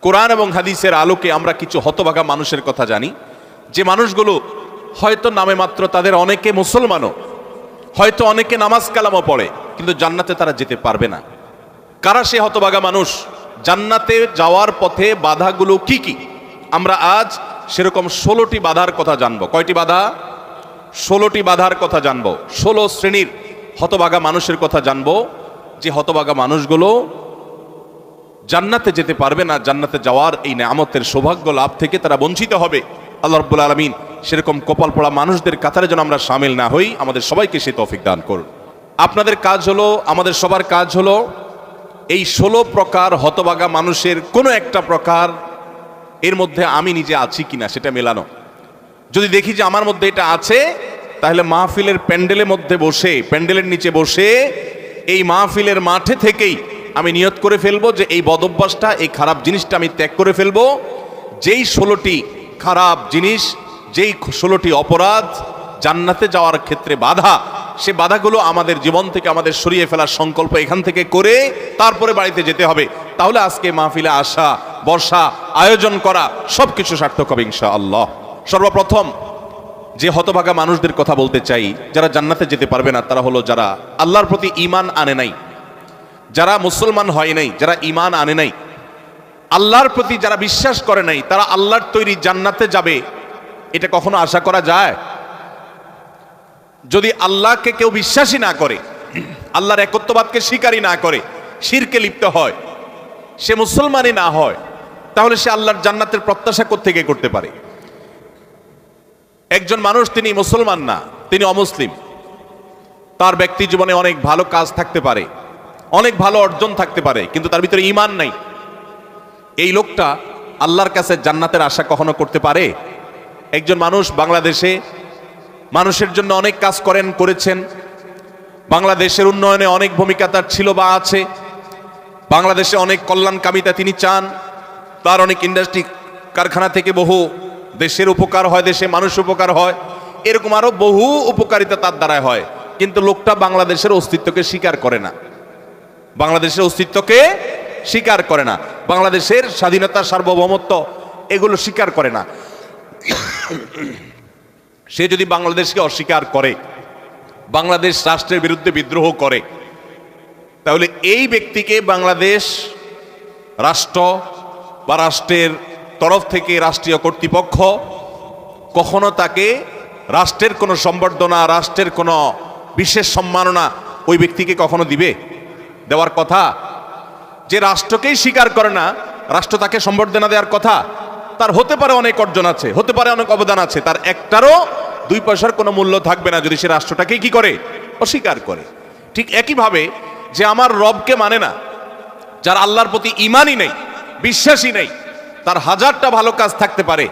কোরআন এবং হাদিসের আলোকে আমরা কিছু হতভাগা মানুষের কথা জানি, যে মানুষগুলো হয়তো নামে মাত্র, তাদের অনেকে মুসলমানও, হয়তো অনেকে নামাজ কালামও পড়ে, কিন্তু জান্নাতে তারা যেতে পারবে না। কারা সে হতভাগা মানুষ? জান্নাতে যাওয়ার পথে বাধাগুলো কি কি? আমরা আজ সেরকম 16টি বাধার কথা জানবো। কয়টি বাধা? 16টি বাধার কথা জানবো। 16 শ্রেণীর হতভাগা মানুষের কথা জানবো, যে হতভাগা মানুষগুলো জান্নাতে যেতে পারবে না। জান্নাতে যাওয়ার এই নেয়ামতের সৌভাগ্য লাভ থেকে তারা বঞ্চিত হবে। আল্লাহ রাব্বুল আলামিন সেরকম কপাল পড়া মানুষদের কাতারে যেন আমরা শামিল না হই, আমাদের সবাইকে সে তৌফিক দান করুন। আপনাদের কাজ হলো, আমাদের সবার কাজ হলো, এই 16 প্রকার হতভাগা মানুষের কোনো একটা প্রকার এর মধ্যে আমি নিজে আছি কিনা সেটা মেলানো। যদি দেখি যে আমার মধ্যে এটা আছে, তাহলে মাহফিলের প্যান্ডেলের মধ্যে বসে, প্যান্ডেলের নিচে বসে এই মাহফিলের মাঠে থেকেই আমি নিয়ত করে ফেলবো যে এই বদভ্যাসটা, এই খারাপ জিনিসটা আমি ত্যাগ করে ফেলবো। যেই 16টি খারাপ জিনিস, যেই 16টি অপরাধ জান্নাতে যাওয়ার ক্ষেত্রে বাধা, সে বাধাগুলো আমাদের জীবন থেকে আমাদের সরিয়ে ফেলার সংকল্প এখান থেকে করে তারপরে বাড়িতে যেতে হবে। তাহলে আজকে মাহফিলে আসা, বসা, আয়োজন করা সবকিছু সার্থক হবে ইনশাআল্লাহ। সর্বপ্রথম যে হতভাগা মানুষদের কথা বলতে চাই, যারা জান্নাতে যেতে পারবে না, তারা হলো যারা আল্লাহর প্রতি ঈমান আনে নাই, যারা মুসলমান হয় নাই, যারা ঈমান আনে নাই, আল্লাহর প্রতি যারা বিশ্বাস করে নাই, তারা আল্লাহর তৈরি জান্নাতে যাবে এটা কখনো আশা করা যায়? যদি আল্লাহকে কেউ বিশ্বাসই না করে, আল্লাহর একত্ববাদকে স্বীকারই না করে, শিরকে লিপ্ত হয়, সে মুসলমানই না হয়, তাহলে সে আল্লাহর জান্নাতের প্রত্যাশা কোত্থেকে করতে পারে? একজন মানুষ, তিনি মুসলমান না, তিনি অমুসলিম, তার ব্যক্তি জীবনে অনেক ভালো কাজ থাকতে পারে, অনেক ভালো অর্জন থাকতে পারে, কিন্তু তার ভিতরে ঈমান নাই। এই লোকটা আল্লাহর কাছে জান্নাতের আশা কখনো করতে পারে? একজন মানুষ বাংলাদেশে মানুষের জন্য অনেক কাজ করেছেন, বাংলাদেশের উন্নয়নে অনেক ভূমিকা তার ছিল বা আছে, বাংলাদেশে অনেক কল্যাণকামিতা তিনি চান, তার অনেক ইন্ডাস্ট্রি কারখানা থেকে বহু দেশের উপকার হয়, দেশে মানুষ উপকার হয়, এরকম আরো বহু উপকারিতা তার দ্বারাই হয়, কিন্তু লোকটা বাংলাদেশের অস্তিত্বকে স্বীকার করে না, বাংলাদেশের অস্তিত্বকে স্বীকার করে না, বাংলাদেশের স্বাধীনতা, সার্বভৌমত্ব এগুলো স্বীকার করে না। সে যদি বাংলাদেশকে অস্বীকার করে, বাংলাদেশ রাষ্ট্রের বিরুদ্ধে বিদ্রোহ করে, তাহলে এই ব্যক্তিকে বাংলাদেশ রাষ্ট্র বা রাষ্ট্রের তরফ থেকে রাষ্ট্রীয় কর্তৃপক্ষ কখনো তাকে রাষ্ট্রের কোনো সম্বর্ধনা, রাষ্ট্রের কোনো বিশেষ সম্মাননা ওই ব্যক্তিকে কখনো দিবে? দেওয়ার কথা। যে রাষ্ট্রকেই স্বীকার করে না, রাষ্ট্র তাকে সম্বর্ধনা দেওয়ার কথা? তার হতে পারে অনেক অর্জন আছে, হতে পারে অনেক অবদান আছে, তার একটারও 2 পয়সার কোনো মূল্য থাকবে না যদি সে রাষ্ট্রটাকেই কি করে? অস্বীকার করে। ঠিক একইভাবে যে আমার রবকে মানে না, যার আল্লাহর প্রতি ঈমানই নেই, বিশ্বাসই নেই, তার 1000টা ভালো কাজ থাকতে পারে,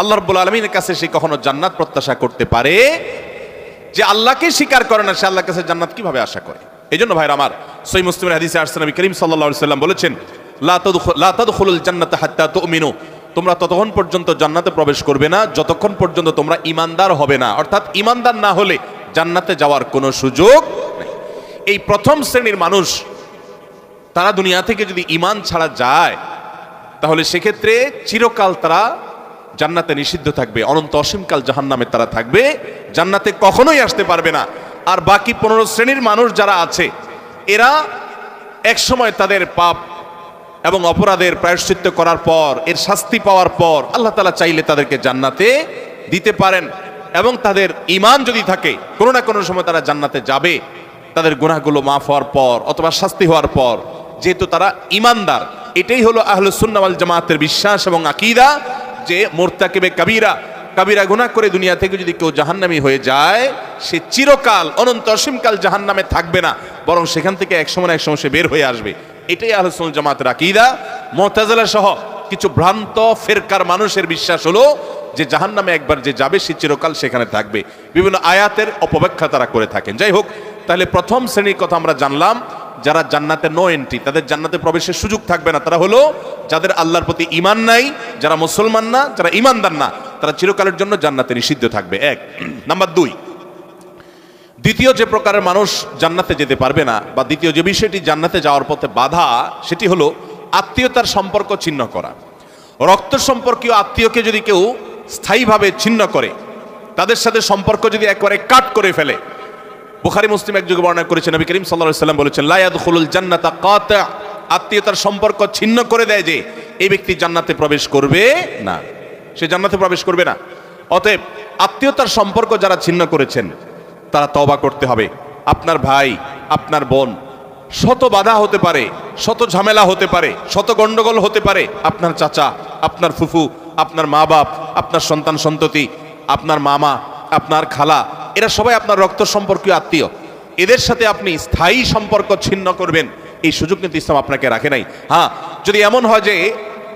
আল্লাহ রাব্বুল আলামিনের কাছে সে কখনো জান্নাত প্রত্যাশা করতে পারে? যে আল্লাহকে স্বীকার করে না, সে আল্লাহর কাছে জান্নাত কিভাবে আশা করে? এই জন্য ভাইরা আমার, সহিহ মুসলিমের হাদিসে আসছে, নবী করিম সাল্লাল্লাহু আলাইহি ওয়াসাল্লাম বলেছেন, লা তাদখুলুল জান্নাতা হাত্তা তুমিনু, তোমরা ততক্ষণ পর্যন্ত জান্নাতে প্রবেশ করবে না যতক্ষণ পর্যন্ত তোমরা ঈমানদার হবে না। অর্থাৎ ঈমানদার না হলে জান্নাতে যাওয়ার কোনো সুযোগ নেই। এই প্রথম শ্রেণীর মানুষ, তারা দুনিয়া থেকে যদি ঈমান ছাড়া যায়, তাহলে সেক্ষেত্রে চিরকাল তারা জান্নাতে নিষিদ্ধ থাকবে, অনন্ত অসীমকাল জাহান্নামে তারা থাকবে, জান্নাতে কখনোই আসতে পারবে না। আর বাকি 15 শ্রেণীর মানুষ যারা আছে, এরা একসময় তাদের পাপ এবং অপরাধের প্রায়শ্চিত্ত করার পর, এর শাস্তি পাওয়ার পর আল্লাহ তাআলা চাইলে তাদেরকে জান্নাতে দিতে পারেন, এবং তাদের ঈমান যদি থাকে কোনো না কোনো সময় তারা জান্নাতে যাবে, তাদের গুনাহগুলো মাফ হওয়ার পর অথবা শাস্তি হওয়ার পর, যেহেতু তারা ঈমানদার। এটাই হলো আহলুস সুন্নাহ ওয়াল জামাতের বিশ্বাস এবং আকীদা, যে মুরতাকিবে কাবীরা, কাবীরা গুনাহ করে দুনিয়া থেকে যদি কেউ জাহান্নামী হয়ে যায়, সে চিরকাল অনন্ত অসীমকাল জাহান্নামে থাকবে না, বরং সেখান থেকে একসময় না একসময় সে বের হয়ে আসবে। এটাই আহলুস সুন্নাহ জামাতের আকীদা। মুতাজিলা সহ কিছু ভ্রান্ত ফেরকার মানুষের বিশ্বাস হলো যে জাহান্নামে একবার যে যাবে সে চিরকাল সেখানে থাকবে। বিভিন্ন আয়াতের অপব্যাখ্যা তারা করে থাকেন। যাই হোক, তাহলে প্রথম শ্রেণীর কথা আমরা জানলাম, যারা জান্নাতে নো এন্ট্রি, তাদের জান্নাতে প্রবেশের সুযোগ থাকবে না, তারা হলো যাদের আল্লাহর প্রতি ঈমান নাই, যারা মুসলমান না, যারা ঈমানদার না, তারা চিরকালের জন্য জান্নাতে নিষিদ্ধ থাকবে। 1 নাম্বার 2, দ্বিতীয় যে প্রকারের মানুষ জান্নাতে যেতে পারবে না, বা দ্বিতীয় যে বিষয়টি জান্নাতে যাওয়ার পথে বাধা, সেটি হলো আত্মীয়তার সম্পর্ক ছিন্ন করা। রক্ত সম্পর্কীয় আত্মীয়কে যদি কেউ স্থায়ীভাবে ছিন্ন করে, তাদের সাথে সম্পর্ক যদি একবারে কাট করে ফেলে, বুখারী মুসলিম এক যুগে বর্ণনা করেছেন, নবী করিম সাল্লাল্লাহু আলাইহি ওয়াসাল্লাম বলেছেন, লা ইয়াদখুলুল জান্নাতা কাতি', আত্মীয়তার সম্পর্ক ছিন্ন করে দেয় যে, এই ব্যক্তি জান্নাতে প্রবেশ করবে না, সে জান্নাতে প্রবেশ করবে না। অতএব আত্মীয়তার সম্পর্ক যারা ছিন্ন করেছেন তারা তওবা করতে হবে। আপনার ভাই, আপনার বোন, শত বাধা হতে পারে, শত ঝামেলা হতে পারে, শত গন্ডগোল হতে পারে, আপনার চাচা, আপনার ফুফু, আপনার মা বাপ, আপনার সন্তান সন্ততি, আপনার মামা, আপনার খালা, এরা সবাই আপনার রক্ত সম্পর্কীয় আত্মীয়। এদের সাথে আপনি স্থায়ী সম্পর্ক ছিন্ন করবেন, এই সুযোগ কিন্তু ইসলাম আপনাকে রাখে নাই। হ্যাঁ, যদি এমন হয় যে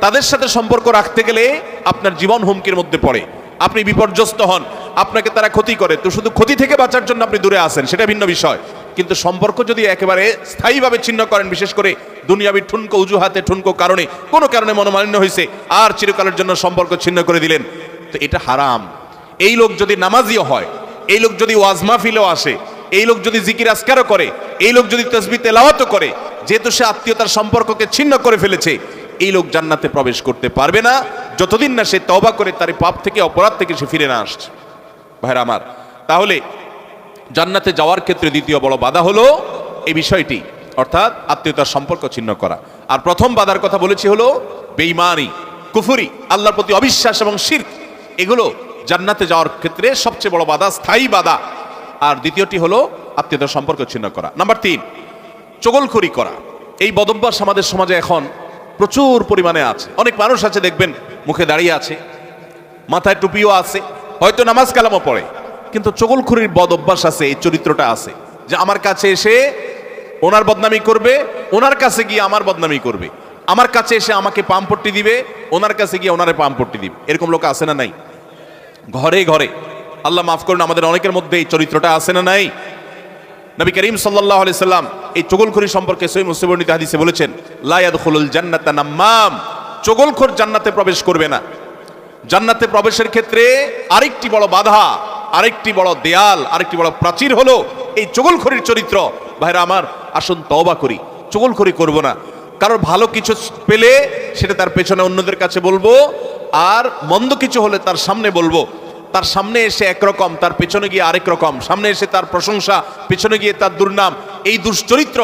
তাদের সাথে সম্পর্ক রাখতে গেলে আপনার জীবন হুমকির মধ্যে পড়ে, আপনি বিপর্যস্ত হন, আপনাকে তারা ক্ষতি করে, তো শুধু ক্ষতি থেকে বাঁচার জন্য আপনি দূরে আসেন, সেটা ভিন্ন বিষয়। কিন্তু সম্পর্ক যদি একেবারে স্থায়ীভাবে ছিন্ন করেন, বিশেষ করে দুনিয়াবি ঠুনকো অজুহাতে, ঠুনকো কারণে, কোনো কারণে মনোমালিন্য হয়েছে আর চিরকালের জন্য সম্পর্ক ছিন্ন করে দিলেন, তো এটা হারাম। এই লোক যদি নামাজিও হয়, এই লোক যদি ওয়াজ মাহফিলেও আসে, এই লোক যদি জিকির আজকারও করে, এই লোক যদি তাসবিহ তেলাওয়াতও করে, যেহেতু সে আত্মীয়তার সম্পর্ককে ছিন্ন করে ফেলেছে, এই লোক জান্নাতে প্রবেশ করতে পারবে না যতদিন না সে তওবা করে তার পাপ থেকে, অপরাধ থেকে সে ফিরে না আসছে। ভাইরা আমার, তাহলে জান্নাতে যাওয়ার ক্ষেত্রে দ্বিতীয় বড় বাধা হলো এই বিষয়টি, অর্থাৎ আত্মীয়তার সম্পর্ক ছিন্ন করা। আর প্রথম বাধার কথা বলেছি হলো বেঈমানি, কুফরি, আল্লাহর প্রতি অবিশ্বাস এবং শিরক, এগুলো জান্নাতে যাওয়ার ক্ষেত্রে সবচেয়ে বড় বাধা, স্থায়ী বাধা। আর দ্বিতীয়টি হলো আত্মীয়তার সম্পর্ক ছিন্ন করা। নাম্বার 3, চগলখড়ি করা। এই বদভ্যাস আমাদের সমাজে এখন প্রচুর পরিমাণে আছে। অনেক মানুষ আছে দেখবেন মুখে দাঁড়িয়ে আছে, মাথায় টুপিও আছে, হয়তো নামাজ কালামও পড়ে, কিন্তু চগলখড়ির বদ অভ্যাস আছে, এই চরিত্রটা আছে যে আমার কাছে এসে ওনার বদনামি করবে, ওনার কাছে গিয়ে আমার বদনামি করবে, আমার কাছে এসে আমাকে পামপট্টি দিবে, ওনার কাছে গিয়ে ওনারে পামপট্টি দিবে। এরকম লোক আছে না নাই? ঘরে ঘরে, আল্লাহ মাফ করুন, আমাদের অনেকের মধ্যে এই চরিত্রটা আছে না নাই? নবী করিম সাল্লাল্লাহু আলাইহি সাল্লাম এই চগলখড়ি সম্পর্কে সহিহ মুসলিম বর্ণিত হাদিসে বলেছেন, লা ইয়াদখুলুল জান্নাতা নাম্মাম, চগলখড় জান্নাতে প্রবেশ করবে না। জান্নাতে প্রবেশের ক্ষেত্রে আরেকটি বড় বাধা, আরেকটি বড় দেয়াল, আরেকটি বড় প্রাচীর হলো এই চগলখড়ির চরিত্র। ভাইরা আমার, আসুন তওবা করি, চগলখড়ি করব না। কারোর ভালো কিছু পেলে সেটা তার পেছনে অন্যদের কাছে বলবো, আর মন্দ কিছু হলে তার সামনে বলবো। তার সামনে এসে একরকম, তার পেছনে গিয়ে আরেক রকম, সামনে এসে তার প্রশংসা, পেছনে গিয়ে তার দুর্নাম। এই দুশ্চরিত্র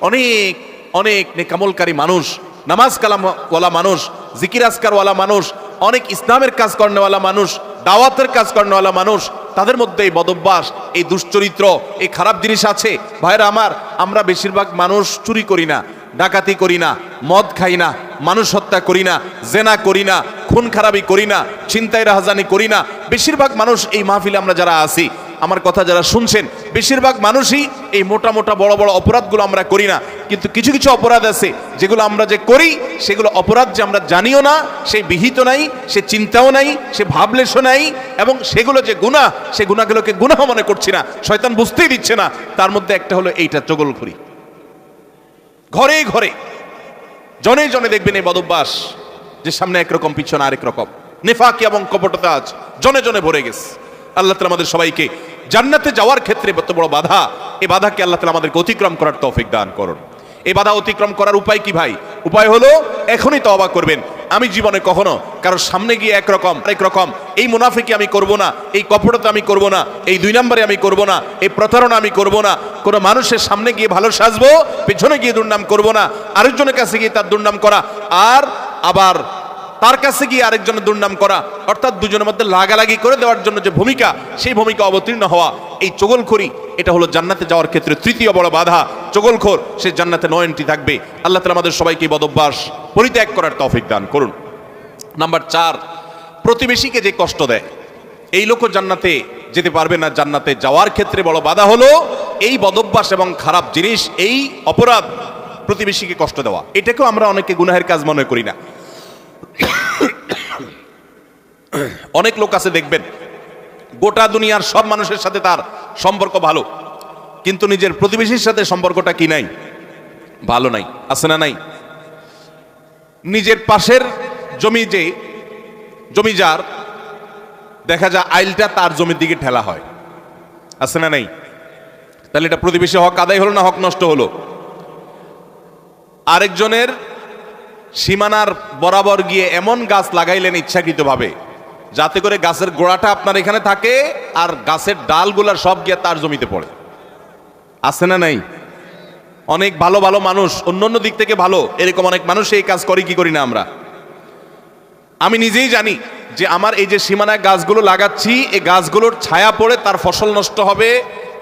অনেক অনেক নেকামলকারী মানুষ, নামাজ কালামওয়ালা মানুষ, জিকির আজকারওয়ালা মানুষ, অনেক ইসলামের কাজ করেনেওয়ালা মানুষ, দাওয়াতের কাজ করেনেওয়ালা মানুষ, তাদের মধ্যে এই বদভ্যাস, এই দুশ্চরিত্র, এই খারাপ জিনিস আছে। ভাইরা আমার, আমরা বেশিরভাগ মানুষ চুরি করি না, ডাকাতি করি না, মদ খাই না, মানুষ হত্যা করি না, জেনা করি না, খুন খারাপি করি না, ছিনতাই রাহাজানি করি না। বেশিরভাগ মানুষ এই মাহফিলে আমরা যারা আছি, আমার কথা যারা শুনছেন, বেশিরভাগ মানুষই এই মোটা মোটা বড় বড় অপরাধগুলো আমরা করি না। কিন্তু কিছু কিছু অপরাধ আছে যেগুলো আমরা যে করি, সেগুলো অপরাধ যে আমরা জানিও না, সেই বিহিত নাই, সে চিন্তাও নাই, সে ভাবলেশও নাই, এবং সেগুলো যে গুনাহ, সে গুনাহগুলোকে গুনাহ মনে করছি না, শয়তান বুঝতেই দিচ্ছে না। তার মধ্যে একটা হলো এইটা, চগলখড়ি। ঘরে ঘরে, জনে জনে দেখবেন এই বদভ্যাস, যে সামনে একরকম, পিছনে আরেক রকম, নেফাকি এবং কপটতা আজ জনে জনে ভরে গেছে। আল্লাহ তাআলা আমাদের সবাইকে জান্নাতে যাওয়ার ক্ষেত্রে এত বড় বাধা, এই বাধাকে আল্লাহ তাআলা আমাদেরকে অতিক্রম করার তৌফিক দান করুন। এই বাধা অতিক্রম করার উপায় কি ভাই? উপায় হলো এখনই তওবা করবেন। আমি জীবনে কখনো কারোর সামনে গিয়ে একরকম আরেক রকম, এই মুনাফিকি আমি করব না, এই কপটতা আমি করব না, এই 2 নম্বরে আমি করব না, এই প্রতারণা আমি করব না। কোনো মানুষের সামনে গিয়ে ভালো সাজবো, পেছনে গিয়ে দুর্নাম করব না, আরেকজনের কাছে গিয়ে তার দুর্নাম করা, আর আবার তার কাছে গিয়ে আরেকজনের দুর্নাম করা, অর্থাৎ দুজনের মধ্যে লাগালাগি করে দেওয়ার জন্য যে ভূমিকা, সেই ভূমিকা অবতীর্ণ হওয়া, এই চগলখড়ি, এটা হলো জান্নাতে যাওয়ার ক্ষেত্রে তৃতীয় বড় বাধা। চগলখোর সে জান্নাতে no entry থাকবে। আল্লাহ তাআলা আমাদের সবাইকে বদভ্যাস পরিত্যাগ করার তৌফিক দান করুন। নাম্বার 4, প্রতিবেশীকে যে কষ্ট দেয়, এই লোকও জান্নাতে যেতে পারবে না। জান্নাতে যাওয়ার ক্ষেত্রে বড় বাধা হলো এই বদভ্যাস এবং খারাপ জিনিস, এই অপরাধ, প্রতিবেশীকে কষ্ট দেওয়া। এটাকেও আমরা অনেকে গুনাহের কাজ মনে করি না। অনেক লোক আছে দেখবেন, গোটা দুনিয়ার সব মানুষের সাথে তার সম্পর্ক ভালো, কিন্তু নিজের প্রতিবেশীর সাথে সম্পর্কটা কি নাই? ভালো নাই। আছে না নাই? নিজের পাশের জমি, যে জমি যার, দেখা যায় আইলটা তার জমির দিকে ঠেলা হয়। আছে না নাই? তাহলে এটা প্রতিবেশী হক আদায় হলো না হক নষ্ট হলো? আরেকজনের সীমানার বরাবর গিয়ে এমন গাছ লাগাইলেন ইচ্ছাকৃতভাবে যাতে করে গাছের গোড়াটা আপনার এখানে থাকে আর গাছের ডালগুলা সব গিয়ে তার জমিতে পড়ে। আছে না নাই? অনেক ভালো ভালো মানুষ, অন্য দিক থেকে ভালো, এরকম অনেক মানুষ এই কাজ করি কি করি না আমরা? আমি নিজেই জানি যে আমার এই যে সীমানায় গাছগুলো লাগাচ্ছি, এই গাছগুলোর ছায়া পড়ে তার ফসল নষ্ট হবে,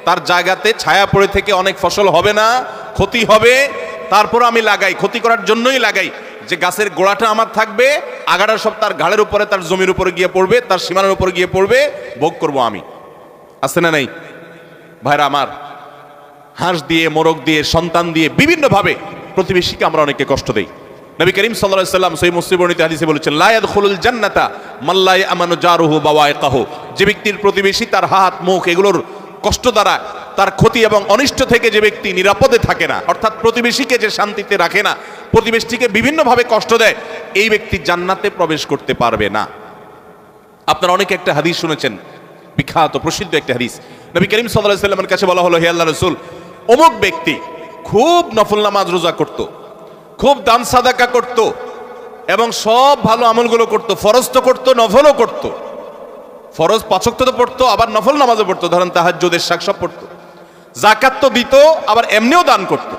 তার জায়গাতে ছায়া পড়ে থেকে অনেক ফসল হবে না, ক্ষতি হবে। তারপর আমি লাগাই, ক্ষতি করার জন্যই লাগাই যে গাছের গোড়াটা আমার থাকবে, আগাটা সব তার ঘাড়ের উপরে, তার জমির উপরে গিয়ে পড়বে, তার সীমানার উপরে গিয়ে পড়বে, ভোগ করব আমি। আছে না নাই? ভাইরা আমার, হাঁস দিয়ে, মোরগ দিয়ে, সন্তান দিয়ে বিভিন্নভাবে প্রতিবেশীকে আমরা অনেকে কষ্ট দেই। নবী করিম সাল্লাল্লাহু আলাইহি ওয়াসাল্লাম সহিহ মুসলিম বর্ণিত হাদিসে বলেছেন, লা ইয়াদখুলুল জান্নাতা মান লা ইয়ামানু জারুহু বাওয়াইকাহু। যে ব্যক্তির প্রতিবেশী তার হাত, মুখ এগুলোর কষ্ট দ্বারা, তার ক্ষতি এবং অনিষ্ট থেকে যে ব্যক্তি নিরাপদে থাকে না, অর্থাৎ প্রতিবেশীকে যে শান্তিতে রাখে না, প্রতিবেশীকে বিভিন্নভাবে কষ্ট দেয়, এই ব্যক্তি জান্নাতে প্রবেশ করতে পারবে না। আপনারা অনেকে একটা হাদিস শুনেছেন, বিখ্যাত প্রসিদ্ধ একটা হাদিস। নবী করিম সাল্লাল্লাহু আলাইহি ওয়াসাল্লামের কাছে বলা হলো, হে আল্লাহর রাসূল, অমুক ব্যক্তি খুব নফল নামাজ রোজা করত, খুব দান সাদাকা করত এবং সব ভালো আমলগুলো করত, ফরজ তো করত, নফলও করত, ফরজ 5 ওয়াক্ত তো পড়তো, আবার নফল নামাজও পড়তো, ধরেন তাহাজ্জুদের শাক সব পড়তো, যাকাত তো দিত, আবার এমনিও দান করত।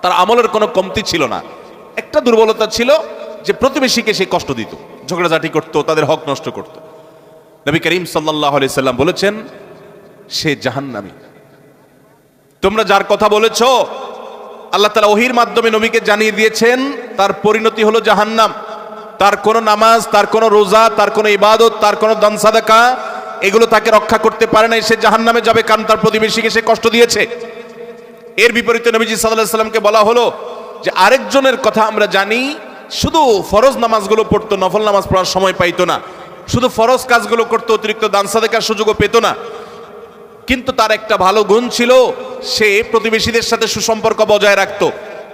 তার আমলের কোনো কমতি ছিল না। একটা দুর্বলতা ছিল যে প্রতিবেশীকে সে কষ্ট দিত, ঝগড়াঝাটি করত, তাদের হক নষ্ট করত। নবী করিম সাল্লাল্লাহু আলাইহি সাল্লাম বলেছেন, সে জাহান্নামী। তোমরা যার কথা বলেছো, আল্লাহ তাআলা ওহীর মাধ্যমে নবীকে জানিয়ে দিয়েছেন তার পরিণতি হলো জাহান্নাম। তার কোনো নামাজ, তার কোনো রোজা, তার কোনো ইবাদত, তার কোনো দান সাদাকা এগুলো তাকে রক্ষা করতে পারে নাই, সে জাহান্নামে যাবে, কারণ তার প্রতিবেশীকে সে কষ্ট দিয়েছে। এর বিপরীতে নবীজি সাল্লাল্লাহু আলাইহি সাল্লামকে বলা হলো যে আরেকজনের কথা আমরা জানি, শুধু ফরজ নামাজগুলো পড়তো, নফল নামাজ পড়ার সময় পাইতো না, শুধু ফরজ কাজগুলো করতো, অতিরিক্ত দান সাদাকার সুযোগও পেত না, কিন্তু তার একটা ভালো গুণ ছিল, সে প্রতিবেশীদের সাথে সুসম্পর্ক বজায় রাখতো।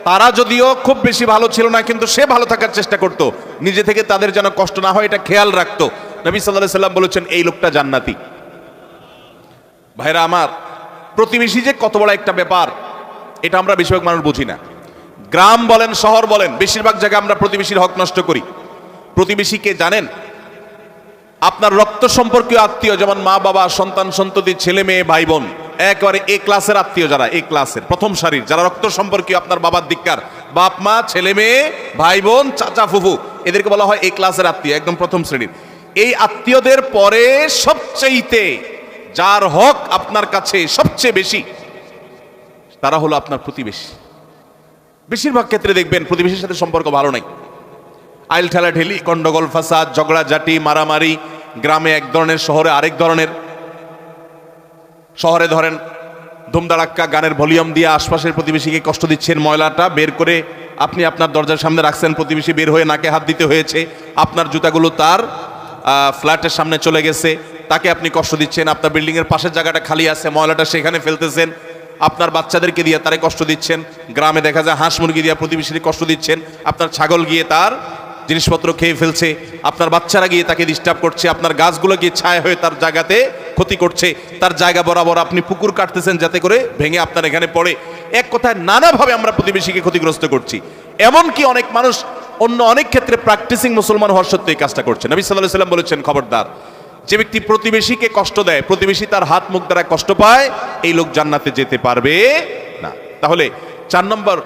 তারা যদিও খুব বেশি ভালো ছিল না, কিন্তু সে ভালো থাকার চেষ্টা করত, নিজে থেকে তাদের যেন কষ্ট না হয় এটা খেয়াল রাখতো। নবী সাল্লাল্লাহু আলাইহি সাল্লাম বলেছেন, এই লোকটা জান্নাতি। ভাইরা আমার, প্রতিবেশী যে কত বড় একটা ব্যাপার, এটা আমরা বেশিরভাগ মানুষ বুঝি না। গ্রাম বলেন, শহর বলেন, বেশিরভাগ জায়গায় আমরা প্রতিবেশীর হক নষ্ট করি। প্রতিবেশীকে জানেন? আপনার রক্ত সম্পর্কীয় আত্মীয়, যেমন মা বাবা, সন্তান সন্ততি, ছেলে মেয়ে, ভাই বোন, একেবারে এ ক্লাসের আত্মীয়, যারা এ ক্লাসের প্রথম সারির, যারা রক্ত সম্পর্কীয় আপনার বাবার দিককার, বাপ মা, ছেলে মেয়ে, ভাই বোন, চাচা ফুফু, এদেরকে বলা হয় এ ক্লাসের আত্মীয়, একদম প্রথম শ্রেণীর। এই আত্মীয়দের পরে সবচেয়ে যার হক আপনার কাছে সবচেয়ে বেশি, তারা হলো আপনার প্রতিবেশী। বেশিরভাগ ক্ষেত্রে দেখবেন প্রতিবেশীর সাথে সম্পর্ক ভালো নাই, আইল ঠেলাঠেলি, গন্ডগোল, ফাসাদ, ঝগড়াঝাটি, মারামারি, গ্রামে এক ধরনের, শহরে আরেক ধরনের। শহরে ধরেন ধুমধাড়াক্কা গানের ভলিউম দিয়ে আশপাশের প্রতিবেশীকে কষ্ট দিচ্ছেন, ময়লাটা বের করে আপনি আপনার দরজার সামনে রাখছেন, প্রতিবেশী বের হয়ে নাকে হাত দিতে হয়েছে, আপনার জুতাগুলো তার ফ্ল্যাটের সামনে চলে গেছে, তাকে আপনি কষ্ট দিচ্ছেন, আপনার বিল্ডিং এর পাশের জায়গাটা খালি আছে, ময়লাটা সেখানে ফেলতেছেন, আপনার বাচ্চাদেরকে দিয়ে তারে কষ্ট দিচ্ছেন, গ্রামে দেখা যায় হাঁস মুরগি দিয়ে প্রতিবেশীকে কষ্ট দিচ্ছেন, আপনার ছাগল গিয়ে তার জিনিসপত্র খেয়ে ফেলছে, আপনার বাচ্চারা গিয়ে তাকে ডিস্টার্ব করছে, আপনার গাছগুলো গিয়ে ছায়া হয়ে তার জায়গাতে ক্ষতি করছে, তার জায়গা বরাবর আপনি পুকুর কাটতেছেন যাতে করে ভেঙে আপনার এখানে পড়ে। এক কথায় নানাভাবে আমরা প্রতিবেশীকে ক্ষতিগ্রস্ত করছি। এমনকি অনেক মানুষ অন্য অনেক ক্ষেত্রে প্র্যাকটিসিং মুসলমান হওয়ার সত্ত্বেও এই কাজটা করছে। নবী সাল্লাল্লাহু আলাইহি সাল্লাম বলেছেন, খবরদার, যে ব্যক্তি প্রতিবেশীকে কষ্ট দেয়, প্রতিবেশী তার হাত মুখ দ্বারা কষ্ট পায়, এই লোক জান্নাতে যেতে পারবে না। তাহলে 4 নম্বর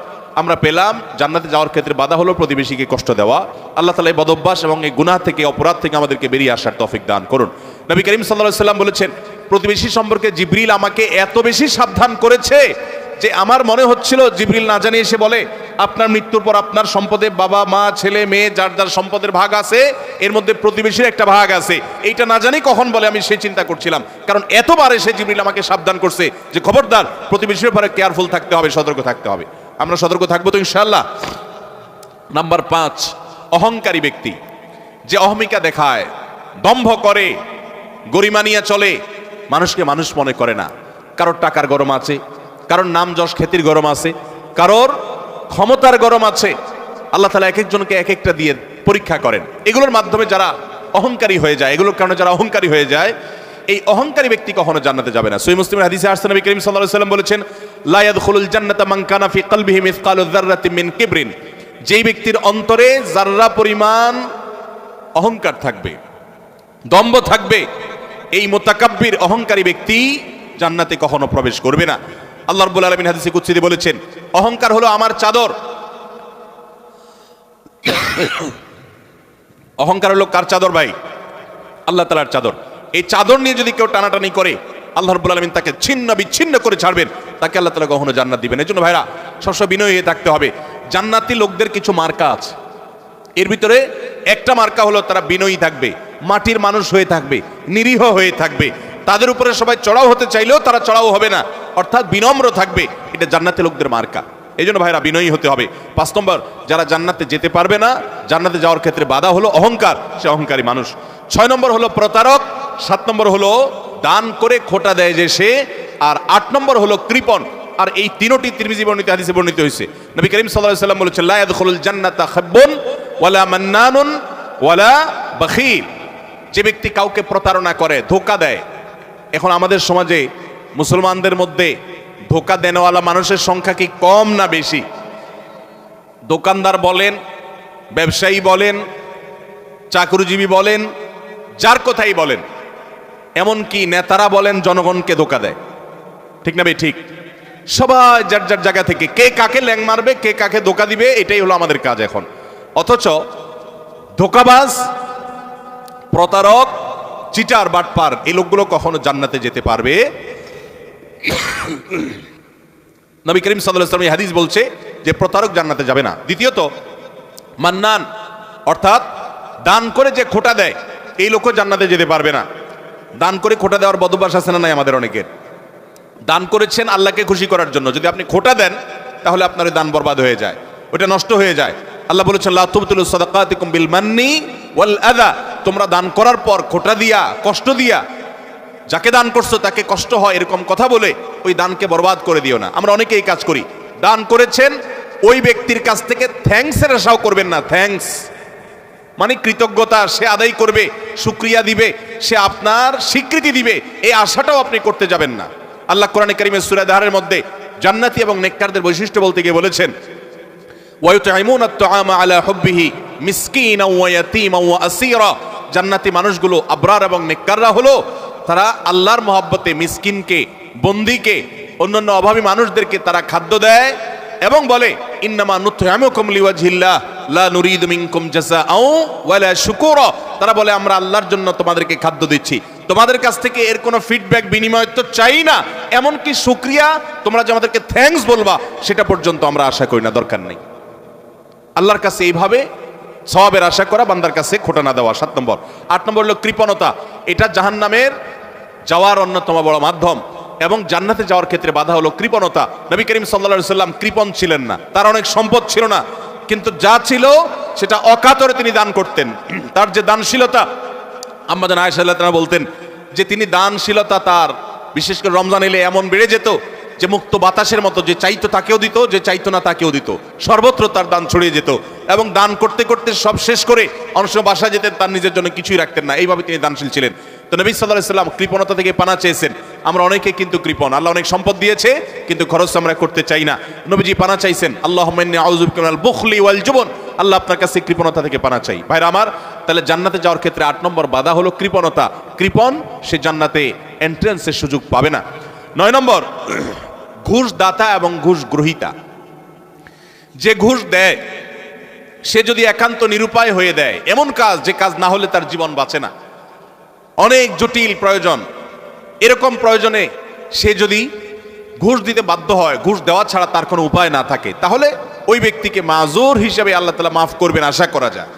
আমরা পেলাম, জান্নাতে যাওয়ার ক্ষেত্রে বাধা হলো প্রতিবেশীকে কষ্ট দেওয়া। আল্লাহ তাআলা এই বদঅভ্যাস এবং এই গুনাহ থেকে, অপরাধ থেকে আমাদেরকে বেরিয়ে আসার তৌফিক দান করুন। নবী করিম সাল্লাল্লাহু আলাইহি সাল্লাম বলেছেন, প্রতিবেশী সম্পর্কে জিবরিল আমাকে এত বেশি সাবধান করেছে যে আমার মনে হচ্ছিল জিবরিল না জানিয়ে এসে বলে, আপনার মৃত্যুর পর আপনার সম্পদে বাবা মা ছেলে মেয়ে যার যার সম্পদের ভাগ আছে, এর মধ্যে প্রতিবেশীর একটা ভাগ আছে, এইটা না জানি কখন বলে আমি সেই চিন্তা করছিলাম, কারণ এতবার এসে জিবরিল আমাকে সাবধান করছে যে খবরদার, প্রতিবেশীর ব্যাপারে কেয়ারফুল থাকতে হবে, সতর্ক থাকতে হবে। আমরা সতর্ক থাকবো তো ইনশাআল্লাহ। নাম্বার 5, অহংকারী ব্যক্তি, যে অহমিকা দেখায়, দম্ভ করে, গরিমা নিয়ে চলে, মানুষকে মানুষ মনে করে না। কারোর টাকার গরম আছে, কারোর নাম যশ খ্যাতির গরম আছে, কারোর ক্ষমতার গরম আছে। আল্লাহ তাআলা এক একজনকে এক একটা দিয়ে পরীক্ষা করেন। এগুলোর মাধ্যমে যারা অহংকারী হয়ে যায়, এগুলোর কারণে যারা অহংকারী হয়ে যায়, এই অহংকারী ব্যক্তি কখনো জান্নাতে যাবে না। সহিহ মুসলিমের হাদিসে আসছে, নবী করিম সাল্লাল্লাহু আলাইহি ওয়াসাল্লাম বলেছেন, লা ইয়াদখুলুল জান্নাতা মান কানা ফি কলবিহি মিসকালু যাররাতিন মিন কিবরিন। যেই ব্যক্তির অন্তরে যাররা পরিমাণ অহংকার থাকবে, দম্ভ থাকবে, এই মুতাকাব্বির অহংকারী ব্যক্তি জান্নাতে কখনো প্রবেশ করবে না। আল্লাহ রাব্বুল আলামিন হাদিসে কুদসিতে বলেছেন, অহংকার হলো আমার চাদর। অহংকার হলো কার চাদর ভাই? আল্লাহ তাআলার চাদর। এই চাদর নিয়ে যদি কেউ টানাটানি করে, আল্লাহ রাব্বুল আলামিন তাকে ছিন্ন বিচ্ছিন্ন করে ছাড়বেন, তাকে আল্লাহ তাআলা কখনো জান্নাত দিবেন। এজন্য ভাইরা সবসময় বিনয়ী হয়ে থাকতে হবে। জান্নাতি লোকদের কিছু মার্কা আছে, এর ভিতরে একটা মার্কা হলো তারা বিনয়ী থাকবে, মাটির মানুষ হয়ে থাকবে, নিরীহ হয়ে থাকবে। তাদের উপরে সবাই চড়াও হতে চাইলেও তারা চড়াও হবে না, অর্থাৎ বিনম্র থাকবে। এটা জান্নাতি লোকদের মার্কা। এই জন্য ভাইরা বিনয়ী হতে হবে। 5 নম্বর, যারা জান্নাতে যেতে পারবে না, জান্নাতে যাওয়ার ক্ষেত্রে বাধা হলো অহংকার, সে অহংকারী মানুষ। 6 নম্বর হলো প্রতারক, 7 নম্বর হলো দান করে খোটা দেয় যে সে, আর 8 নম্বর হলো কৃপণ। আর এই তিনটি তিরমিজি বর্ণিত হাদিসে বর্ণিত হয়েছে। নবী করিম সাল্লাল্লাহু আলাইহি ওয়াসাল্লাম বলেছেন, লা ইয়াদখুলুল জান্নাতা খাব্বুন ওয়ালা মান্নানুন ওয়ালা বাখিল। যে ব্যক্তি কাউকে প্রতারণা করে, ধোঁকা দেয়। এখন আমাদের সমাজে মুসলমানদের মধ্যে ধোঁকা দেনওয়ালা মানুষের সংখ্যা কি কম না বেশি? দোকানদার বলেন, ব্যবসায়ী বলেন, চাকরিজীবী বলেন, যার কথাই বলেন, এমনকি নেতারা বলেন, জনগণকে ধোঁকা দেয়। ঠিক না ভাই? ঠিক। সবাই যার যার জায়গা থেকে কে কাকে ল্যাং মারবে, কে কাকে ধোঁকা দিবে, এটাই হলো আমাদের কাজ এখন। অথচ ধোঁকাবাজ, প্রতারক, চিটার, বাটপার, এই লোকগুলো কখনো জান্নাতে যেতে পারবে। নবী করিম সাল্লাল্লাহু আলাইহি ওয়াসাল্লাম এই হাদিস বলছে যে প্রতারক জান্নাতে যাবে না। দ্বিতীয়ত মান্নান, অর্থাৎ দান করে যে খোটা দেয়, এই লোকও জান্নাতে যেতে পারবে না। দান করে খোটা দেওয়ার বদভ্যাস আছে না নাই আমাদের অনেকের? দান করেছেন আল্লাহকে খুশি করার জন্য, যদি আপনি খোটা দেন তাহলে আপনার দান বরবাদ হয়ে যায়, ওটা নষ্ট হয়ে যায়। আল্লাহ বলেছেন, লা তুবতিলু সাদাকাতিকুম বিল মান্নি ওয়াল আযা। তোমরা দান করার পর খোটা দিয়া, কষ্ট দিয়া, যাকে দান করছো তাকে কষ্ট হয় এরকম কথা বলে ওই দানকে বরবাদ করে দিও না। আমরা অনেকেই কাজ করি, দান করেছেন, ওই ব্যক্তির কাছ থেকে থ্যাঙ্কসের আশাও করবেন না। থ্যাঙ্কস মানে কৃতজ্ঞতা, সে আদায় করবে, শুকরিয়া দিবে, সে আপনার স্বীকৃতি দিবে, এই আশাটাও আপনি করতে যাবেন না। আল্লাহ কোরআনে কারীমের সূরা দাহরের মধ্যে জান্নাতি এবং নেককারদের বৈশিষ্ট্য বলতে গিয়ে বলেছেন, ওয়ায়ুতঈমুনা আত-তাআমা আলা হুব্বিহি মিসকিনাও ওয়া ইয়াতীমান ওয়া আসীরা। জান্নাতি মানুষগুলো, আবরার এবং নেককাররা হলো তারা আল্লাহর মহব্বতে মিসকিনকে, বন্দীকে, অন্যান্য অভাবী মানুষদেরকে তারা খাদ্য দেয় এবং বলে, ইন্নামা নুতঈমুকুম লিওয়াজহিল্লাহ লা নুরিদু মিনকুম জাযাআও ওয়ালা শুকুরা। তারা বলে, আমরা আল্লাহর জন্য তোমাদেরকে খাদ্য দিচ্ছি, তোমাদের কাছ থেকে এর কোনো ফিডব্যাক, বিনিময় তো চাই না, এমনকি শুকরিয়া, তোমরা যে আমাদেরকে থ্যাঙ্কস বলবা সেটা পর্যন্ত আমরা আশা করি না, দরকার নেই। আল্লাহর কাছে এইভাবে সওয়াবের আশা করা, বান্দার কাছে খোটা না দেওয়া। 7 নম্বর। 8 নম্বর হলো কৃপণতা। এটা জাহান্নামের যাওয়ার অন্যতম বড় মাধ্যম এবং জান্নাতে যাওয়ার ক্ষেত্রে বাধা হলো কৃপণতা। নবী করিম সাল্লাল্লাহু আলাইহি সাল্লাম কৃপণ ছিলেন না, তার অনেক সম্পদ ছিল না, কিন্তু যা ছিল সেটা অকাতরে তিনি দান করতেন। তার যে দানশীলতা, আম্মা জান আয়েশা রাদিয়াল্লাহু তাআলা বলতেন যে তিনি দানশীলতা তার, বিশেষ করে রমজান এলে এমন বেড়ে যেত যে মুক্ত বাতাসের মতো, যে চাইতো তাকেও দিত, যে চাইতো না তাকেও দিত, সর্বত্র তার দান ছড়িয়ে যেত। এবং দান করতে করতে সব শেষ করে অনেক সময় বাসায় যেতেন, তার নিজের জন্য কিছুই রাখতেন না। এইভাবে তিনি দানশীল ছিলেন। তো নবী সাল্লাল্লাহু আলাইহি সাল্লাম কৃপণতা থেকে পানা চেয়েছেন। আমরা অনেকে কিন্তু কৃপণ, আল্লাহ অনেক সম্পদ দিয়েছে কিন্তু খরচ আমরা করতে চাই না। নবীজি পানা চাইছেন, আল্লাহুম্মা ইন্নী আউযু বিকা মিনাল বুখলি ওয়াল জুবন। আল্লাহ আপনার কাছে কৃপণতা থেকে পানা চাই। ভাইরা আমার, তাহলে জান্নাতে যাওয়ার ক্ষেত্রে 8 নম্বর বাধা হলো কৃপণতা। কৃপণ সে জান্নাতে এন্ট্রান্সের সুযোগ পাবে না। 9 নম্বর, ঘুষ দাতা এবং ঘুষ গ্রহীতা। যে ঘুষ দেয় সে যদি একান্ত নিরুপায় হয়ে দেয়, এমন কাজ যে কাজ না হলে তার জীবন বাঁচে না, অনেক জটিল প্রয়োজন, এরকম প্রয়োজনে সে যদি ঘুষ দিতে বাধ্য হয়, ঘুষ দেওয়া ছাড়া তার কোনো উপায় না থাকে, তাহলে ওই ব্যক্তিকে মাজুর হিসেবে আল্লাহ তাআলা মাফ করবেন আশা করা যায়।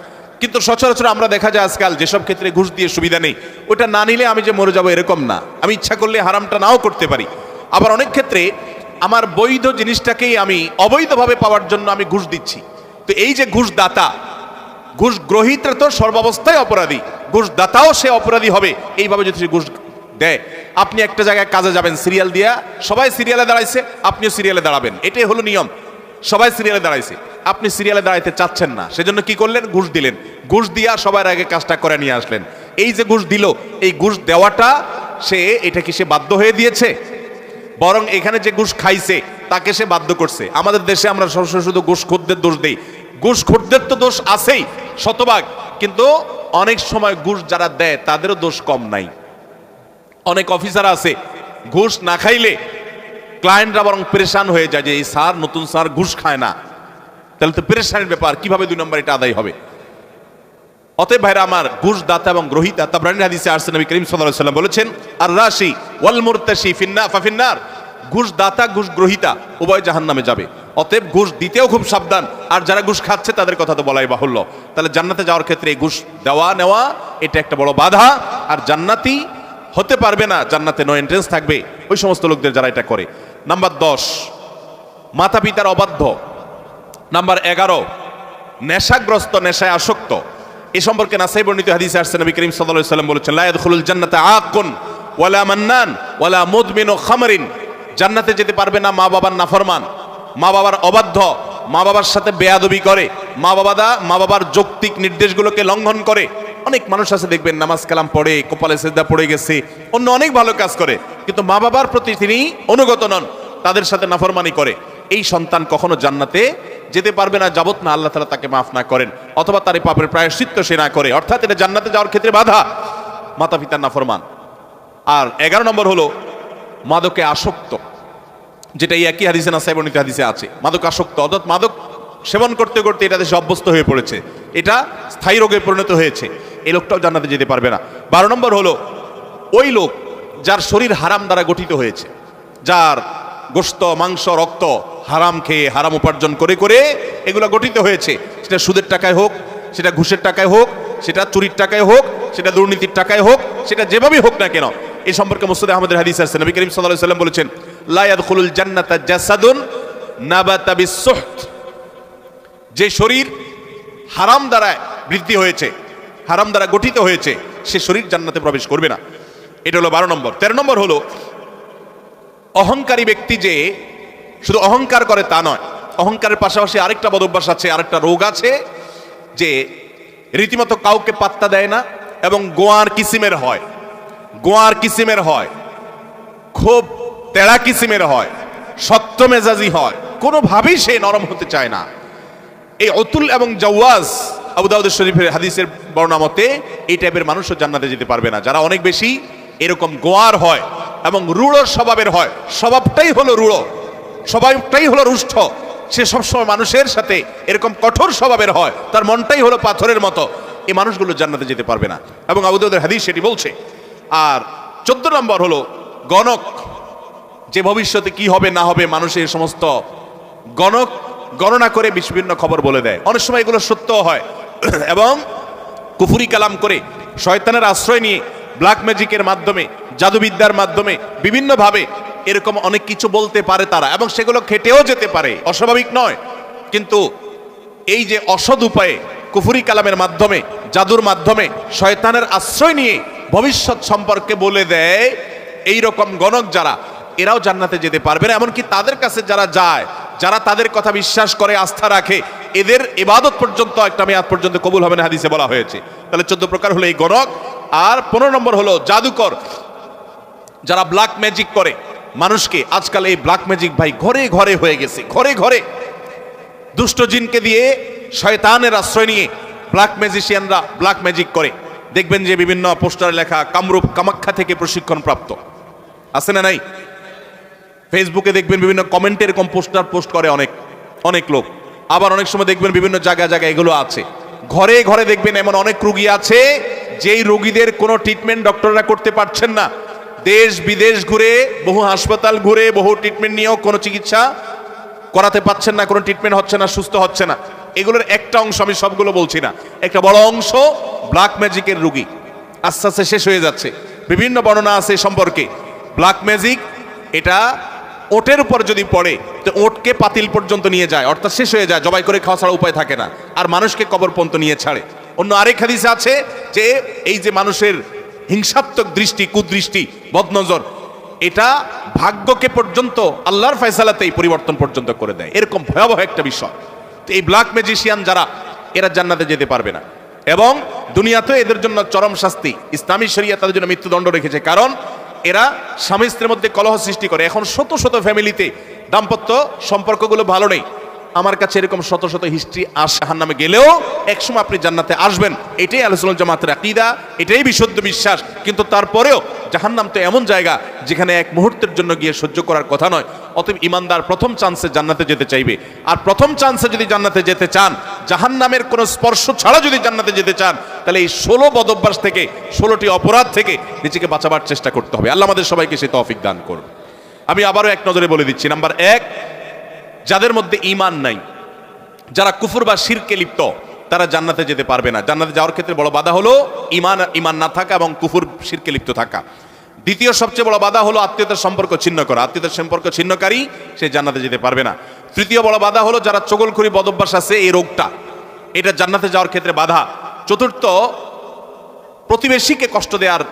কিন্তু সচরাচর আমরা দেখা যায় আজকাল যেসব ক্ষেত্রে ঘুষ দিয়ে সুবিধা নেই, ওটা না নিলে আমি যে মরে যাবো এরকম না, আমি ইচ্ছা করলে হারামটা নাও করতে পারি। আবার অনেক ক্ষেত্রে আমার বৈধ জিনিসটাকেই আমি অবৈধভাবে পাওয়ার জন্য আমি ঘুষ দিচ্ছি। তো এই যে ঘুষ দাতা, ঘুষ গ্রহীতা তো সর্বাবস্থায় অপরাধী, ঘুষ দাতাও সে অপরাধী হবে এইভাবে যদি সে ঘুষ দেয়। আপনি একটা জায়গায় কাজে যাবেন, সিরিয়াল দিয়া, সবাই সিরিয়ালে দাঁড়াইছে, আপনিও সিরিয়ালে দাঁড়াবেন, এটাই হলো নিয়ম। সবাই সিরিয়ালে দাঁড়াইছে, আপনি সিরিয়ালে দাঁড়াইতে চাচ্ছেন না, সেজন্য কি করলেন? ঘুষ দিলেন। ঘুষ দিয়া সবার আগে কাজটা করে নিয়ে আসলেন। এই যে ঘুষ দিল, এই ঘুষ দেওয়াটা সে, এটা কি সে বাধ্য হয়ে দিয়েছে? বরং এখানে যে ঘুষ খাইছে তাকে সে বাধ্য করছে। আমাদের দেশে আমরা সবসময় শুধু ঘুষখোরদের দোষ দেই। ঘুষখোরদের তো দোষ আছেই শতভাগ, কিন্তু অনেক সময় ঘুষ যারা দেয় তাদেরও দোষ কম নাই। অনেক অফিসার আছে ঘুষ না খাইলে ক্লায়েন্টরা বরং পেরেশান হয়ে যায় যে এই স্যার, নতুন স্যার ঘুষ খায় না, তাহলে তো পেরেশানের ব্যাপার, কিভাবে 2 নম্বর এটা আদায় হবে। অতএব ভাইরা আমার, ঘুষ দাতা এবং গ্রহীতা, তাবরানী হাদিসে আসছে নবী করিম সাল্লাল্লাহু আলাইহি ওয়াসাল্লাম বলেছেন আর রাশি ওয়াল মুরতাশি ফাফিন্নার, ঘুষ দাতা ঘুষ গ্রহীতা উভয় জাহান্নামে যাবে। অতএব ঘুষ দিতেও খুব সাবধান, আর যারা ঘুষ খাচ্ছে তাদের কথা তো বলাই বাহুল্য। তাহলে জান্নাতে যাওয়ার ক্ষেত্রে ঘুষ দেওয়া নেওয়া এটা একটা বড় বাধা, আর জান্নাতি হতে পারবে না, জান্নাতে নো এন্ট্রেন্স থাকবে ওই সমস্ত লোকদের যারা এটা করে। নাম্বার 10, মাতা পিতার অবাধ্য। নাম্বার 11, নেশাগ্রস্ত, নেশায় আসক্ত। এই সম্পর্কে নাসাই বর্ণিত হাদিসে আসছে নবী করিম সাল্লাল্লাহু আলাইহি ওয়াসাল্লাম বলেছেন লা ইয়াদখুলুল জান্নাতা আকুন ওয়ালা মান্নান ওয়ালা মুদমিনু খামরিন, জান্নাতে যেতে পারবে না মা বাবার নাফরমান, মা বাবার অবাধ্য, মা বাবার সাথে বেয়াদবি করে, মা বাবার যৌক্তিক নির্দেশগুলোকে লঙ্ঘন করে। অনেক মানুষ আছে দেখবেন নামাজ কালাম পড়ে, কপালে সিজদা পড়ে গেছে, অন্য অনেক ভালো কাজ করে, কিন্তু মা বাবার প্রতি তিনি অনুগত নন, তাদের সাথে নাফরমানি করে। এই সন্তান কখনো জান্নাতে যেতে পারবে না যাবত না আল্লাহ তাআলা তাকে মাফ না করেন, অথবা তার পাপের প্রায়শ্চিত্ত সে না করে। অর্থাৎ এটা জান্নাতে যাওয়ার ক্ষেত্রে বাধা, মাতা পিতার নাফরমান। আর 11 নম্বর হলো মাদকে আসক্ত, যেটা এই একই হাদিসে নাসাই বর্ণিত হাদিসে আছে। মাদক আসক্ত অর্থাৎ মাদক সেবন করতে করতে এটা দেশে অভ্যস্ত হয়ে পড়েছে, এটা স্থায়ী রোগে পরিণত হয়েছে, এই লোকটাও জান্নাতে যেতে পারবে না। 12 নম্বর হলো ওই লোক যার শরীর হারাম দ্বারা গঠিত হয়েছে, যার গোশত মাংস রক্ত হারাম খেয়ে হারাম উপার্জন করে করে এগুলো গঠিত হয়েছে, সেটা সুদের টাকায় হোক, সেটা ঘুষের টাকায় হোক, সেটা চুরির টাকায় হোক, সেটা দুর্নীতির টাকায় হোক, সেটা যেভাবেই হোক না কেন। এই সম্পর্কে মুসনাদ আহমদের হাদিস আছে, নবী করিম সাল্লাল্লাহু আলাইহি ওয়াসাল্লাম বলেছেন লা ইয়াদখুলুল জান্নাতা জাসাদুন নাবাতা বিসসুহত, যে শরীর হারাম দ্বারা বৃদ্ধি হয়েছে, হারাম দ্বারা গঠিত হয়েছে, সে শরীর জান্নাতে প্রবেশ করবে না। এটা হলো 12 নম্বর। 13 নম্বর হলো অহংকারী ব্যক্তি, যে শুধু অহংকার করে তা নয়, অহংকারের পাশাপাশি আরেকটা বদঅভ্যাস আছে, আরেকটা রোগ আছে, যে রীতিমতো কাউকে পাত্তা দেয় না এবং গোয়ার কিসিমের হয়, গোয়ার কিসিমের হয়, খুব তেড়া কিসিমের হয়, শক্ত মেজাজি হয়, কোনোভাবেই সে নরম হতে চায় না। এই অতুল এবং জাওয়াজ আবু দাউদ শরীফের হাদিসের বর্ণনা মতে এই টাইপের মানুষও জান্নাতে যেতে পারবে না, যারা অনেক বেশি এরকম গোয়ার হয় এবং রূঢ় স্বভাবের হয়, স্বভাবটাই হলো রূঢ়, স্বভাবটাই হলো রুষ্ট, সে সবসময় মানুষের সাথে এরকম কঠোর স্বভাবের হয়, তার মনটাই হলো পাথরের মতো, এই মানুষগুলো জান্নাতে যেতে পারবে না, এবং আবু দাউদের হাদিস সেটি বলছে। আর 14 নম্বর হলো গণক, যে ভবিষ্যতে কি হবে না হবে মানুষের সমস্ত গণক গণনা করে বিভিন্ন খবর বলে দেয়, অনেক সময় এগুলো সত্য হয়, এবং কুফরি কালাম করে শয়তানের আশ্রয় নিয়ে ব্ল্যাক ম্যাজিকের মাধ্যমে, জাদুবিদ্যার মাধ্যমে বিভিন্নভাবে এরকম অনেক কিছু বলতে পারে তারা, এবং সেগুলো খেটেও যেতে পারে, অস্বাভাবিক নয়। কিন্তু এই যে অসৎ উপায়ে কুফরি কালামের মাধ্যমে, জাদুর মাধ্যমে শয়তানের আশ্রয় নিয়ে ভবিষ্যৎ সম্পর্কে বলে দেয়, এই রকম গণক যারা, এরাও জান্নাতে যেতে পারবে না। এমনকি তাদের কাছে যারা যায়, যারা তাদের কথা বিশ্বাস করে, আস্থা রাখে, এদের ইবাদত পর্যন্ত একটা মেয়াদ পর্যন্ত কবুল হবে না, হাদিসে বলা হয়েছে। তাহলে 14 প্রকার হলো এই গণক। আর 15 নম্বর হলো জাদুকর, যারা ব্ল্যাক ম্যাজিক করে মানুষকে। আজকাল এই ব্ল্যাক ম্যাজিক ভাই ঘরে ঘরে হয়ে গেছে, ঘরে ঘরে দুষ্ট জিনকে দিয়ে শয়তানের আশ্রয় নিয়ে ব্ল্যাক ম্যাজিশিয়ানরা ব্ল্যাক ম্যাজিক করে। দেখবেন যে বিভিন্ন পোস্টারে লেখা কামরূপ কামাখ্যা থেকে প্রশিক্ষণ প্রাপ্ত, আছে না নাই? ফেসবুকে দেখবেন বিভিন্ন কমেন্টে এরকম পোস্টার পোস্ট করে অনেক অনেক লোক। আবার অনেক সময় দেখবেন বিভিন্ন জায়গায় জায়গায় এগুলো আছে। ঘরে ঘরে দেখবেন এমন অনেক রোগী আছে যেই রোগীদের কোনো ট্রিটমেন্ট ডক্টররা করতে পারছেন না, দেশ বিদেশ ঘুরে, বহু হাসপাতাল ঘুরে, বহু ট্রিটমেন্ট নিয়েও কোনো চিকিৎসা করাতে পারছেন না, কোনো ট্রিটমেন্ট হচ্ছে না, সুস্থ হচ্ছে না। এগুলোর একটা অংশ, আমি সবগুলো বলছি না, একটা বড় অংশ ব্ল্যাক ম্যাজিকের রোগী, আস্তে আস্তে শেষ হয়ে যাচ্ছে। বিভিন্ন বর্ণনা আছে সম্পর্কে। ব্ল্যাক ম্যাজিক এটা ওটের উপর যদি পড়ে তো ওটকে পাতিল পর্যন্ত নিয়ে যায়, অর্থাৎ শেষ হয়ে যায়, জবাই করে খাওয়া ছাড়া উপায় থাকে না, আর মানুষকে কবর পর্যন্ত নিয়ে ছাড়ে। অন্য আরেক হাদিসে আছে যে এই যে মানুষের হিংসাত্মক দৃষ্টি, কুদৃষ্টি, বদনজর, এটা ভাগ্যকে পর্যন্ত আল্লাহর ফয়সালাতেই পরিবর্তন পর্যন্ত করে দেয়, এরকম ভয়াবহ একটা বিষয়। তো এই ব্ল্যাক ম্যাজিশিয়ান যারা, এরা জান্নাতে যেতে পারবে না, এবং দুনিয়াতে এদের জন্য চরম শাস্তি, ইসলামী শরিয়া তাদের জন্য মৃত্যুদণ্ড রেখেছে। কারণ এরা স্বামী স্ত্রীর মধ্যে কলহ সৃষ্টি করে। এখন শত শত ফ্যামিলিতে দাম্পত্য সম্পর্কগুলো ভালো নেই, আমার কাছে এরকম শত শত হিস্ট্রি আসে, জাহান্নামে গেলেও একসময় আপনি জান্নাতে আসবেন। এটাই আহলে সুন্নাত জামাতের আকীদা, এটাই বিশুদ্ধ বিশ্বাস। কিন্তু তারপরেও জাহান্নাম তো এমন জায়গা যেখানে এক মুহূর্তের জন্য গিয়ে সহ্য করার কথা নয়। অতএব ইমানদার প্রথম চান্সে জান্নাতে যেতে চাইবে। আর প্রথম চান্সে যদি জান্নাতে যেতে চান, জাহান্নামের কোনো স্পর্শ ছাড়া যদি জান্নাতে যেতে চান, তাহলে এই 16 বদভ্যাস থেকে, 16টি অপরাধ থেকে নিজেকে বাঁচাবার চেষ্টা করতে হবে। আল্লাহ আমাদের সবাইকে সে তৌফিক দান করুন। আমি আবারও এক নজরে বলে দিচ্ছি। নাম্বার 1, যাদের মধ্যে ঈমান নাই, যারা কুফর বা শিরকে লিপ্ত, তারা জান্নাতে যেতে পারবে না। জান্নাতে যাওয়ার ক্ষেত্রে বড় বাধা হলো ঈমান না থাকা এবং কুফর শিরকে লিপ্ত থাকা। দ্বিতীয় সবচেয়ে বড় বাধা হলো আত্মীয়তার সম্পর্ক ছিন্ন করা। আত্মীয়তার সম্পর্ক ছিন্নকারী সে জান্নাতে যেতে পারবে না। তৃতীয় বড় বাধা হলো যারা চগলখড়ি বদভ্যাস আছে, এই রোগটা, এটা জান্নাতে যাওয়ার ক্ষেত্রে বাধা। চতুর্থ, প্রতিবেশীকে কষ্ট দেওয়ার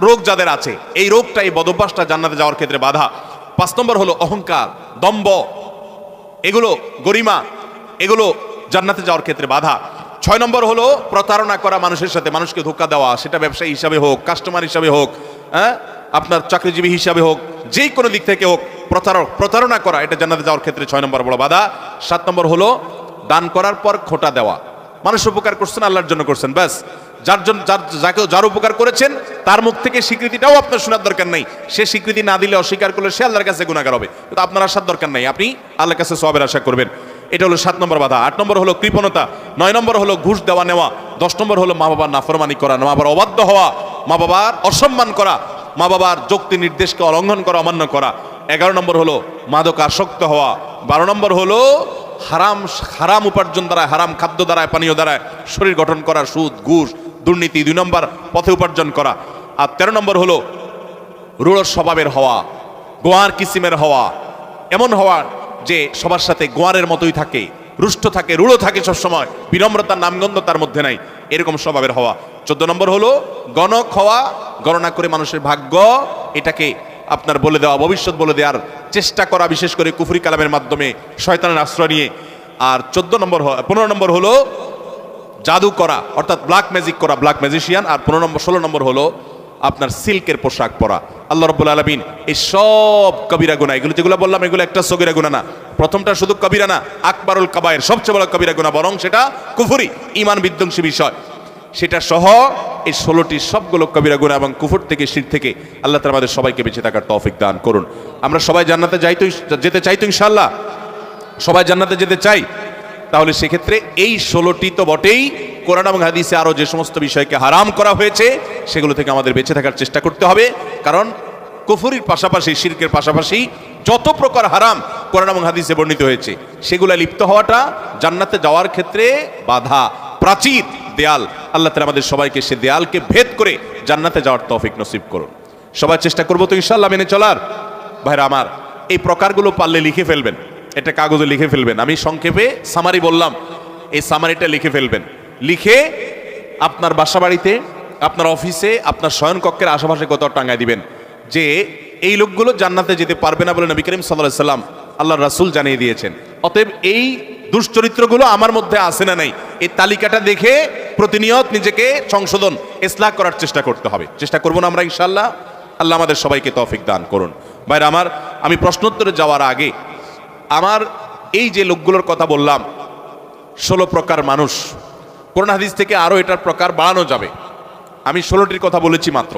রোগ যাদের আছে, এই রোগটা, এই বদভ্যাসটা জান্নাতে যাওয়ার ক্ষেত্রে বাধা। 5 নম্বর হলো অহংকার, দম্ভ, এগুলো, গরিমা, এগুলো জান্নাতে যাওয়ার ক্ষেত্রে বাধা। 6 নম্বর হলো প্রতারণা করা মানুষের সাথে, মানুষকে ধোঁকা দেওয়া, সেটা ব্যবসায়ী হিসাবে হোক, কাস্টমার হিসাবে হোক, আপনার চাকরিজীবী হিসাবে হোক, যে কোনো দিক থেকে হোক, প্রতারণা করা, এটা জান্নাতে যাওয়ার ক্ষেত্রে 6 নম্বর বড় বাধা। 7 নম্বর হলো দান করার পর খোটা দেওয়া। মানুষ উপকার করছেন, আল্লাহর জন্য করছেন, ব্যাস, যার উপকার করেছেন তার মুখ থেকে স্বীকৃতিটাও আপনার শোনার দরকার নাই। সে স্বীকৃতি না দিলে, অস্বীকার করলে সে আল্লাহর কাছে গুনাহগার হবে, কিন্তু আপনার আসার দরকার নাই, আপনি আল্লাহর কাছে সওয়াবের আশা করবেন। এটা হলো 7 নম্বর বাধা। 8 নম্বর হলো কৃপণতা। 9 নম্বর হলো ঘুষ দেওয়া নেওয়া। 10 নম্বর হলো মা বাবার নাফরমানি করা, মা বাবার অবাধ্য হওয়া, মা বাবার অসম্মান করা, মা বাবার যুক্তি নির্দেশকে অলঙ্ঘন করা, অমান্য করা। 11 নম্বর হলো মাদক আসক্ত হওয়া। 12 নম্বর হলো হারাম উপার্জন দ্বারা, হারাম খাদ্য দ্বারা, পানীয় দ্বারা শরীর গঠন করা, সুদ, ঘুষ, দুর্নীতি, 2 নম্বর পথে উপার্জন করা। আর 13 নম্বর হলো রূঢ় স্বভাবের হওয়া, গোয়ার কিসিমের হওয়া, এমন হওয়া যে সবার সাথে গোয়ারের মতোই থাকে, রুষ্ট থাকে, রূঢ় থাকে সবসময়, বিনম্রতার নামগন্ধ তার মধ্যে নাই, এরকম স্বভাবের হওয়া। 14 নম্বর হলো গণক হওয়া, গণনা করে মানুষের ভাগ্য এটাকে আপনার বলে দেওয়া, ভবিষ্যৎ বলে দেওয়ার চেষ্টা করা, বিশেষ করে কুফরি কালামের মাধ্যমে, শয়তানের আশ্রয় নিয়ে। আর 15 নম্বর হলো জাদু করা, অর্থাৎ ব্ল্যাক ম্যাজিক করা, ব্ল্যাক ম্যাজিশিয়ান। আর 16 নম্বর হলো আপনার সিল্কের পোশাক পরা। আল্লাহ রাব্বুল আলামিন এই সব কবিরা গুনাহ, এগুলো যেগুলো বললাম, এগুলো একটা সগীরা গুনাহ না। প্রথমটা শুধু কবিরা না, আকবারুল কাবায়ের, সবচেয়ে বড় কবিরা গুনাহ, বরং সেটা কুফরি, ঈমান বিধ্বংসী বিষয়। সেটা সহ এই 16টি সবগুলো কবিরা গুনাহ এবং কুফর থেকে, শিরক থেকে আল্লাহ তাআলা আমাদের সবাইকে বেঁচে থাকার তৌফিক দান করুন। আমরা সবাই জান্নাতে যেতে চাই তো ইনশাআল্লাহ? সবাই জান্নাতে যেতে চাই। তাহলে সেক্ষেত্রে এই 16টি তো বটেই, কোরআন এবং হাদিসে আরো যে সমস্ত বিষয়কে হারাম করা হয়েছে সেগুলো থেকে আমাদের বেঁচে থাকার চেষ্টা করতে হবে। কারণ কুফরির পাশাপাশি, শিরকের পাশাপাশি যত প্রকার হারাম কোরআন এবং হাদিসে বর্ণিত হয়েছে, সেগুলা লিপ্ত হওয়াটা জান্নাতে যাওয়ার ক্ষেত্রে বাধা, প্রাচীর, দেয়াল। আল্লাহ তাআলা আমাদের সবাইকে সে দেয়ালকে ভেদ করে জান্নাতে যাওয়ার তৌফিক নসিব করুন। সবাই চেষ্টা করবো তো ইনশাআল্লাহ মেনে চলার। ভাইরা আমার, এই প্রকারগুলো পারলে লিখে ফেলবেন, এটা কাগজে লিখে ফেলবেন। আমি সংক্ষেপে সামারি বললাম, এই সামারিটা লিখে ফেলবেন। লিখে আপনার বাসা বাড়িতে, আপনার অফিসে, আপনার শয়নকক্ষের আশেপাশে কোথাও টাঙায় দিবেন যে এই লোকগুলো জান্নাতে যেতে পারবে না বলে নবী করিম সাল্লাল্লাহু আলাইহি সাল্লাম, আল্লাহর রাসূল জানিয়ে দিয়েছেন। অতএব এই দুশ্চরিত্রগুলো আমার মধ্যে আছে না নাই, এই তালিকাটা দেখে প্রতিনিয়ত নিজেকে সংশোধন, ইসলাহ করার চেষ্টা করতে হবে। চেষ্টা করবো না আমরা ইনশাআল্লাহ? আল্লাহ আমাদের সবাইকে তৌফিক দান করুন। ভাইরা আমার, আমি প্রশ্নোত্তরে যাওয়ার আগে আমার এই যে লোকগুলোর কথা বললাম, 16 প্রকার মানুষ, কোরআন হাদিস থেকে আরো এটার প্রকার বাড়ানো যাবে। আমি 16টির কথা বলেছি মাত্র।